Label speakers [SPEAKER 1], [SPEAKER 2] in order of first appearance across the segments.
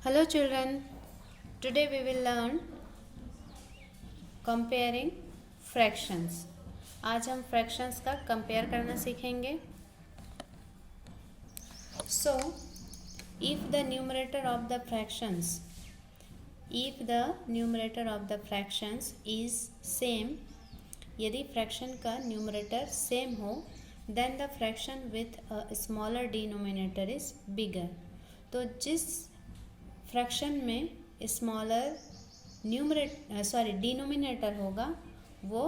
[SPEAKER 1] Hello children, today we will learn comparing fractions. आज हम fractions का compare करना सीखेंगे. So, if the numerator of the fractions is same, यदि fraction का numerator same हो, then the fraction with a smaller denominator is bigger. तो जिस फ्रैक्शन में स्मॉलर डिनोमिनेटर होगा वो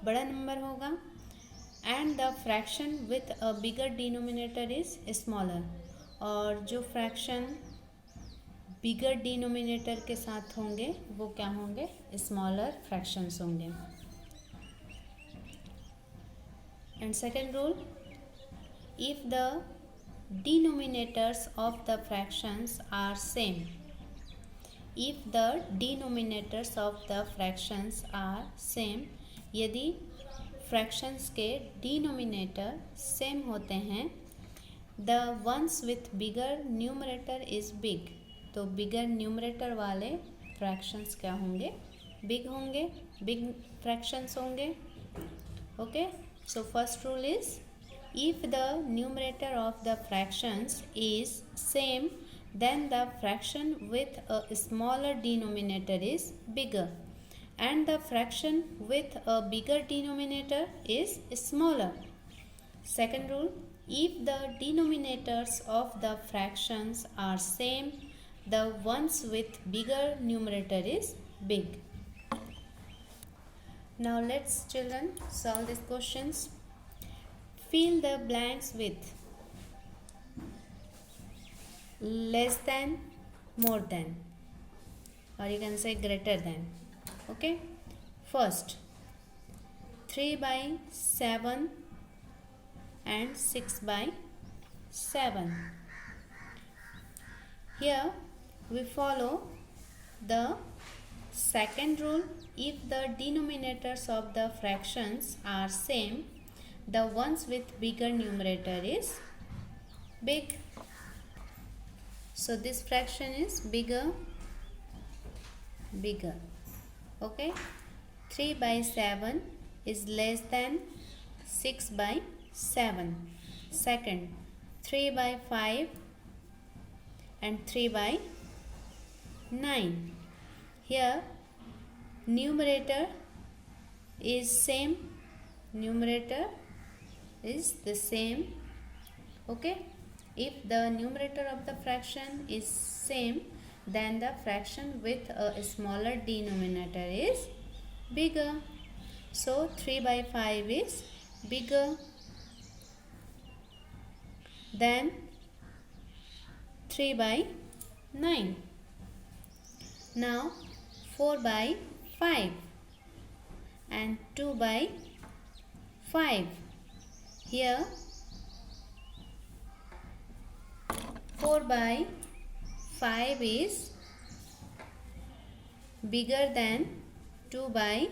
[SPEAKER 1] बड़ा नंबर होगा and the fraction with a bigger denominator is smaller, और जो फ्रैक्शन बिगर डिनोमिनेटर के साथ होंगे वो क्या होंगे? स्मॉलर फ्रैक्शंस होंगे. And second rule, if the denominators of the fractions are same. If the denominators of the fractions are same, यदि fractions के denominator same होते हैं, the ones with bigger numerator is big. तो bigger numerator वाले fractions क्या होंगे? big होंगे, big fractions होंगे. Okay, so first rule is, if the numerator of the fractions is same, then the fraction with a smaller denominator is bigger and the fraction with a bigger denominator is smaller. Second rule, if the denominators of the fractions are same, the ones with bigger numerator is big. Now let's children solve these questions. Fill the blanks with less than, more than, or you can say greater than. Okay, first 3 by 7 and 6 by 7. Here we follow the second rule. If the denominators of the fractions are same, the ones with bigger numerator is big. So this fraction is bigger. Okay, 3 by 7 is less than 6 by 7. Second, 3 by 5 and 3 by 9. Here numerator is same, numerator is the same. Okay, if the numerator of the fraction is same, then the fraction with a smaller denominator is bigger. So 3 by 5 is bigger than 3 by 9. Now 4 by 5 and 2 by 5. Here 4 by 5 is bigger than 2 by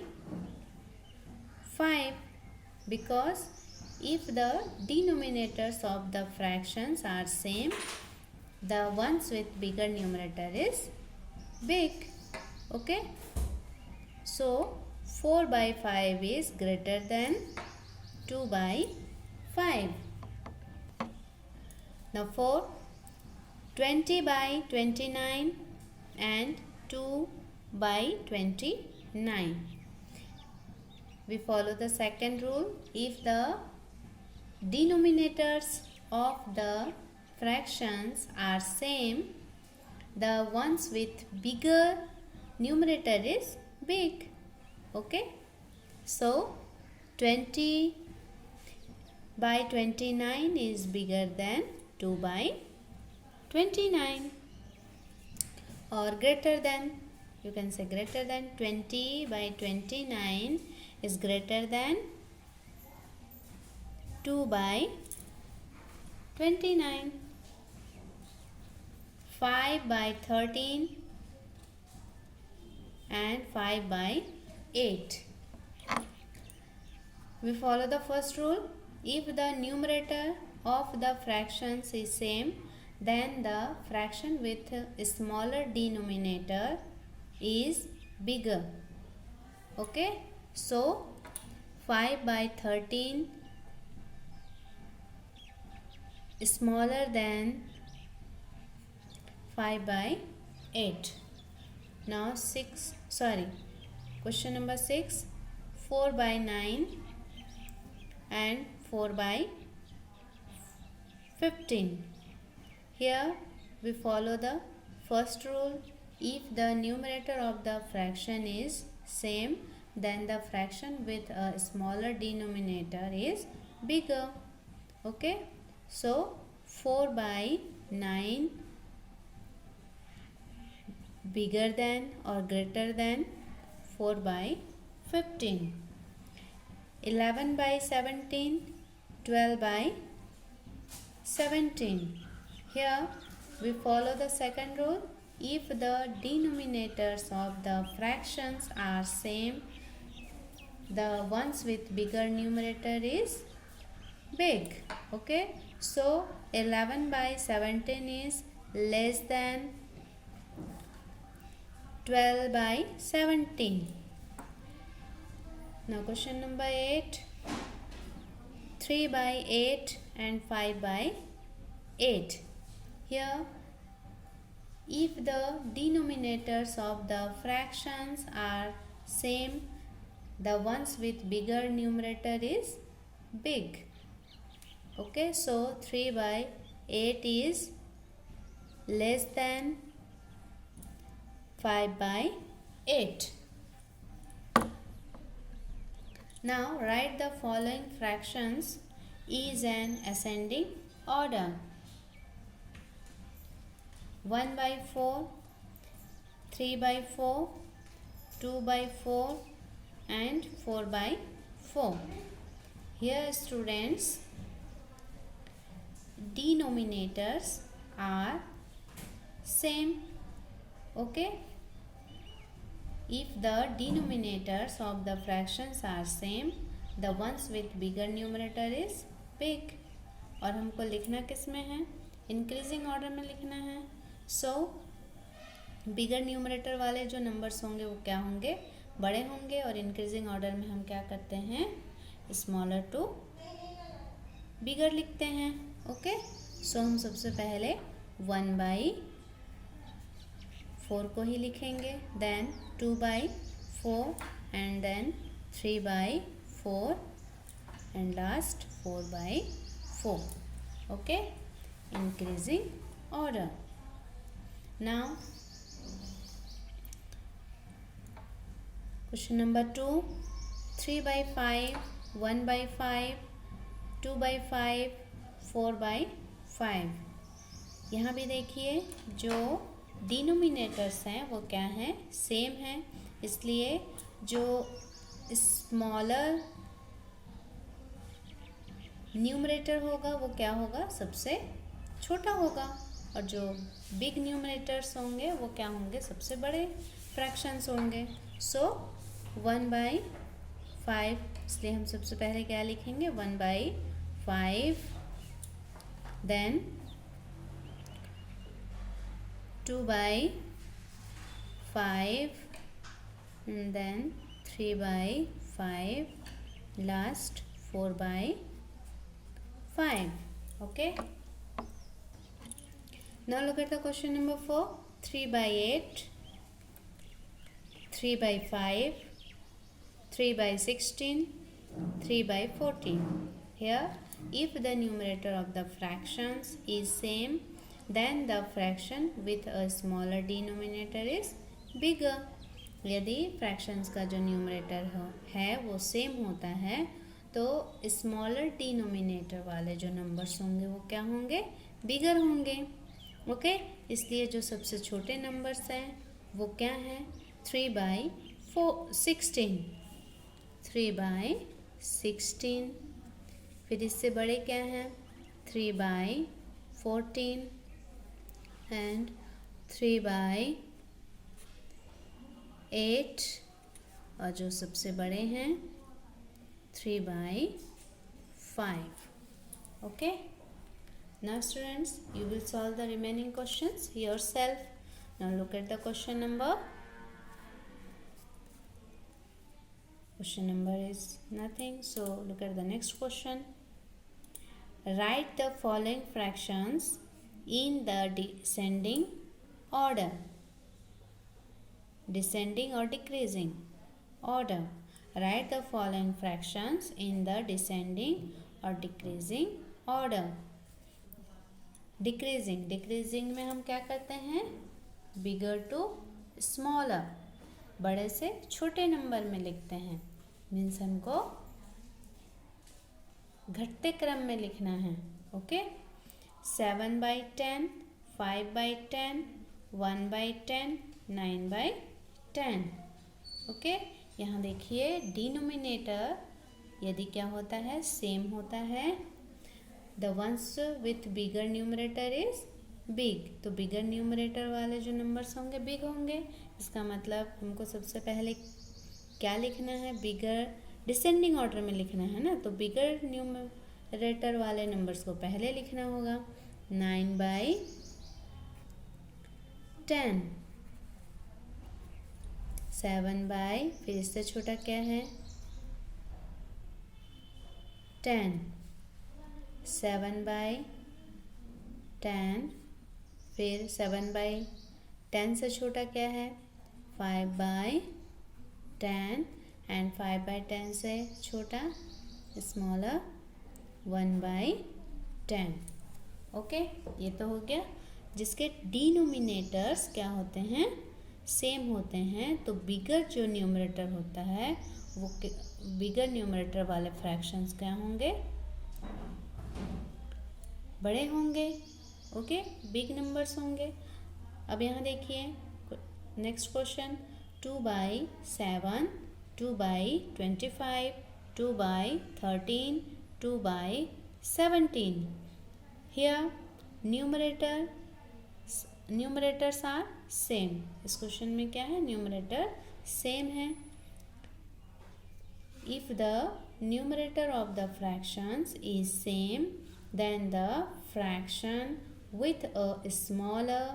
[SPEAKER 1] 5, because if the denominators of the fractions are same, the ones with bigger numerator is big. Okay, so 4 by 5 is greater than 2 by 5. Now for 20 by 29 and 2 by 29, we follow the second rule. If the denominators of the fractions are same, the ones with bigger numerator is big. Okay, so 20 by 29 is bigger than 2 by 29, or greater than, you can say greater than. 20 by 29 is greater than 2 by 29. 5 by 13 and 5 by 8. We follow the first rule. If the numerator of the fractions is same, then the fraction with a smaller denominator is bigger. Okay, so 5/13 is smaller than 5/8. Now question number 6, 4/9 and 4/15. Here we follow the first rule. If the numerator of the fraction is same, then the fraction with a smaller denominator is bigger. Okay, so 4/9 bigger than or greater than 4/15. 11/17, 12/17. Here we follow the second rule. If the denominators of the fractions are same, the ones with bigger numerator is big. Okay, so 11/17 is less than 12/17. Now question number 8, 3/8 and 5/8. Here, if the denominators of the fractions are same, the ones with bigger numerator is big. Okay, so 3/8 is less than 5/8. Now write the following fractions is an ascending order. 1/4, 3/4, 2/4 and 4/4. Here students, denominators are same. Okay, if the denominators of the fractions are same, the ones with bigger numerator is big. और हमको लिखना किस में है? Increasing order में लिखना है. सो बिगर numerator वाले जो नंबर्स होंगे वो क्या होंगे? बड़े होंगे. और इंक्रीजिंग ऑर्डर में हम क्या करते हैं? स्मॉलर टू बिगर लिखते हैं. ओके, सो हम सबसे पहले 1/4 को ही लिखेंगे, then 2/4 and then 3/4 and last 4/4. Okay, increasing order. Now question number 2, 3/5, 1/5, 2/5, 4/5. यहाँ भी देखिए जो डिनोमिनेटर्स हैं वो क्या हैं? सेम हैं. इसलिए जो स्मॉलर न्यूमरेटर होगा वो क्या होगा? सबसे छोटा होगा. और जो बिग न्यूमरेटर्स होंगे वो क्या होंगे? सबसे बड़े फ्रैक्शंस होंगे. सो 1/5, इसलिए हम सबसे पहले क्या लिखेंगे? 1/5, then 2/5 and then 3/5, last 4/5. Okay, now look at the question number 4, 3/8, 3/5, 3/16, 3/14. Here, if the numerator of the fractions is same, then the fraction with a smaller denominator is bigger. यदि फ्रैक्शंस का जो न्यूमरेटर है वो same होता है तो smaller denominator वाले जो नंबर्स होंगे वो क्या होंगे? बिगर होंगे. ओके, इसलिए जो सबसे छोटे नंबर्स हैं वो क्या हैं? 3/16. 3/16. फिर इससे बड़े क्या हैं? 3/14 and 3/8. और जो सबसे बड़े हैं 3/5. Okay, Now students, you will solve the remaining questions yourself. Now look at the question number. Question number is nothing, so look at the next question. Write the following fractions in the descending order. Descending or decreasing order. Write the following fractions in the descending or decreasing order. Decreasing में हम क्या करते हैं, बिगर to smaller, बड़े से छोटे number में लिखते हैं. मीन्स हमको घटते क्रम में लिखना है. ओके, 7/10, 5/10, 1/10, 9/10. ओके, यहाँ देखिए डिनोमिनेटर यदि क्या होता है, सेम होता है. The ones with bigger numerator is big. तो बिगर न्यूमरेटर वाले जो नंबर्स होंगे बिग होंगे. इसका मतलब हमको सबसे पहले क्या लिखना है, बिगर डिसेंडिंग ऑर्डर में लिखना है ना. तो बिगर न्यूमरेटर वाले नंबर्स को पहले लिखना होगा. 9/10, 7/, फिर इससे छोटा क्या है, 10, 7/10, फिर 7/10 से छोटा क्या है, 5/10, एंड 5/10 से छोटा स्मॉलर 1/10. ओके, ये तो हो गया. जिसके डिनोमिनेटर्स क्या होते हैं, सेम होते हैं. तो बिगर जो न्यूमरेटर होता है वो बिगर न्यूमरेटर वाले फ्रैक्शंस क्या होंगे, बड़े होंगे. ओके, बिग नंबर्स होंगे. अब यहाँ देखिए next question. 2/7, 2/25, 2/13, 2/17. Here numerators are same. इस क्वेश्चन में क्या है, न्यूमरेटर सेम है. If the numerator of the fractions is same, then the fraction with a smaller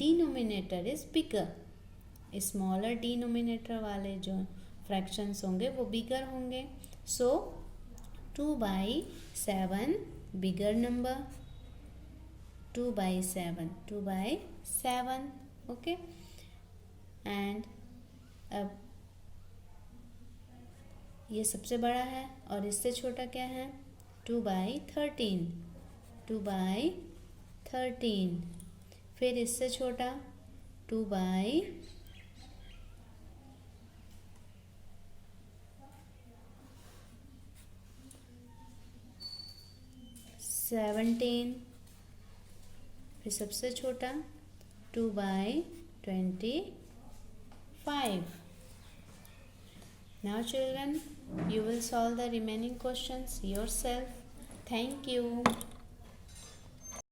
[SPEAKER 1] denominator is bigger. Smaller denominator वाले जो fractions होंगे वो bigger होंगे. So 2/7 bigger number. 2/7. Okay, and अब ये सबसे बड़ा है और इससे छोटा क्या है, 2/13. 2/13, फिर इससे छोटा 2/17, फिर सबसे छोटा 2/25. Now children, you will solve the remaining questions yourself. Thank you.